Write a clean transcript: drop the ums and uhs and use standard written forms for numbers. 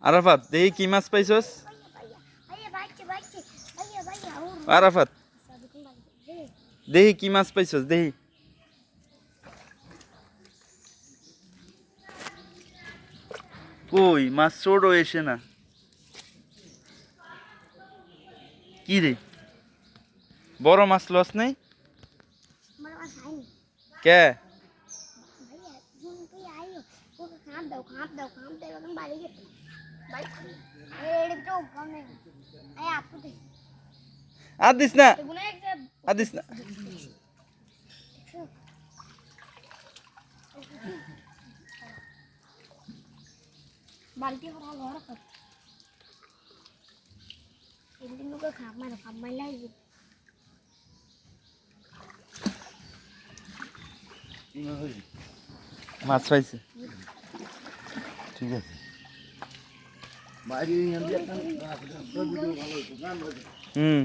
আরাফাত দেখি কি মাছ পাইছস? আরাফাত দেখি কি মাছ পাইছস দেখি। কই মাছ ছোট এসে না। কি রে বড় মাছ লস নেই কে? আর দিস না, আর দিস না। বালতি ভরা ঘর কর এদিন লোকে খাপ মাইলাই মাছ পাইছে ঠিক আছে হুম